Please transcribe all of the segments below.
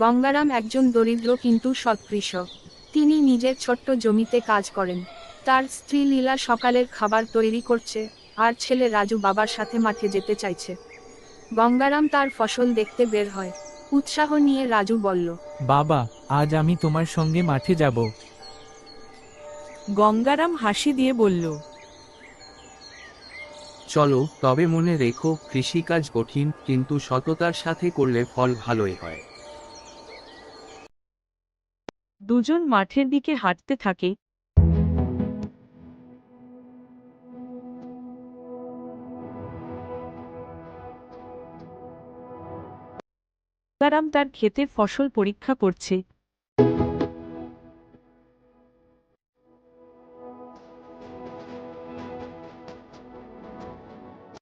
গঙ্গারাম একজন দরিদ্র কিন্তু সৎ কৃষক। তিনি নিজের ছোট্ট জমিতে কাজ করেন। তার স্ত্রী লীলা সকালের খাবার তৈরি করছে, আর ছেলে রাজু বাবার সাথে মাঠে যেতে চাইছে। গঙ্গারাম তার ফসল দেখতে বের হয়। উৎসাহ নিয়ে রাজু বলল, বাবা, আজ আমি তোমার সঙ্গে মাঠে যাব। গঙ্গারাম হাসি দিয়ে বলল, চলো, তবে মনে রেখো কৃষিকাজ কঠিন, কিন্তু সততার সাথে করলে ফল ভালোই হয়। দুজন মাঠের দিকে হাঁটতে থাকে। গঙ্গারাম তার ক্ষেতের ফসল পরীক্ষা করছে।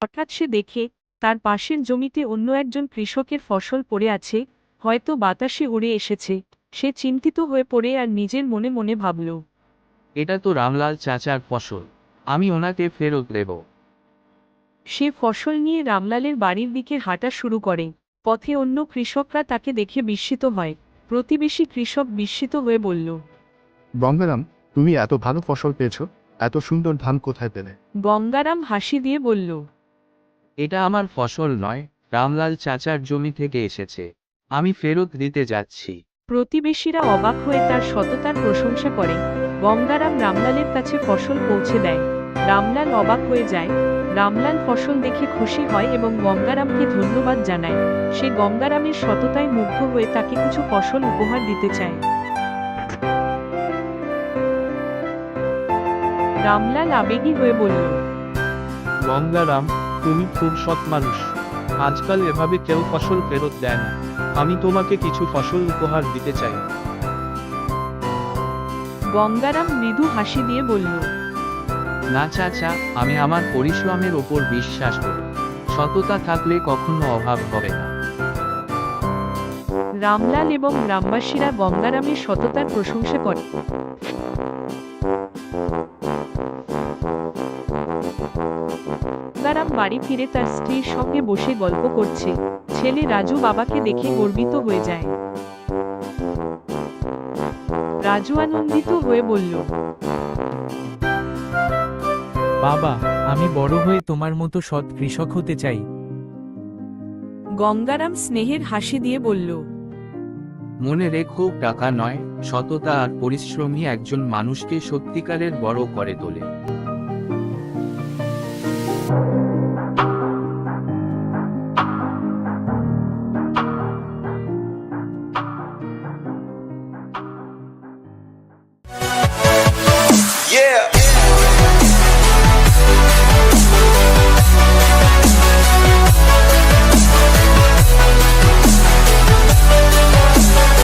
হঠাৎ সে দেখে তার পাশের জমিতে অন্য একজন কৃষকের ফসল পড়ে আছে, হয়তো বাতাসে উড়ে এসেছে। সে চিন্তিত হয়ে পড়ে আর নিজের মনে মনে ভাবল, এটা তো রামলাল চাচার ফসল, আমি ওনাকে ফেরত দেব। সে ফসল নিয়ে রামলালের বাড়ির দিকে হাঁটা শুরু করে। পথে অন্য কৃষকরা তাকে দেখে বিস্মিত হয়। প্রতিবেশী কৃষক বিস্মিত হয়ে বলল, গঙ্গারাম, তুমি এত ভালো ফসল পেয়েছো, এত সুন্দর ধান কোথায় পেলে? গঙ্গারাম হাসি দিয়ে বলল, এটা আমার ফসল নয়, রামলাল চাচার জমি থেকে এসেছে, আমি ফেরত দিতে যাচ্ছি। প্রতিবেশীরা অবাক হয়ে তার সততার প্রশংসা করে। গঙ্গারাম রামলালের কাছে ফসল পৌঁছে দেয়। রামলাল অবাক হয়ে যায়। রামলাল ফসল দেখে খুশি হয় এবং গঙ্গারামকে ধন্যবাদ জানায়। সে গঙ্গারামের সততায় মুগ্ধ হয়ে তাকে কিছু ফসল উপহার দিতে চায়। রামলাল আবেগী হয়ে বলল, গঙ্গারাম, তুমি খুব সৎ মানুষ। আজকাল এভাবে কেউ ফসল ফেরত দেয় না। আমি তোমাকে কিছু ফসল উপহার দিতে চাই। গঙ্গারাম মৃদু হাসি দিয়ে বলল, না চাচা, আমি আমার পরিশ্রমের ওপর বিশ্বাস করি। সততা থাকলে কখনো অভাব হবে না। রামলাল এবং গ্রামবাসীরা গঙ্গারামের সততার প্রশংসা করে। গঙ্গারাম বাড়ি ফিরে তার স্ত্রীর সঙ্গে বসে গল্প করছে। ছেলে রাজু বাবাকে দেখে গর্বিত হয়ে যায়। রাজু আনন্দিত হয়ে বলল, বাবা, আমি বড় হয়ে তোমার মতো সৎ কৃষক হতে চাই। গঙ্গারাম স্নেহের হাসি দিয়ে বলল, মনে রেখো, টাকা নয়, সততা আর পরিশ্রমই একজন মানুষকে সত্যিকারের বড় করে তোলে।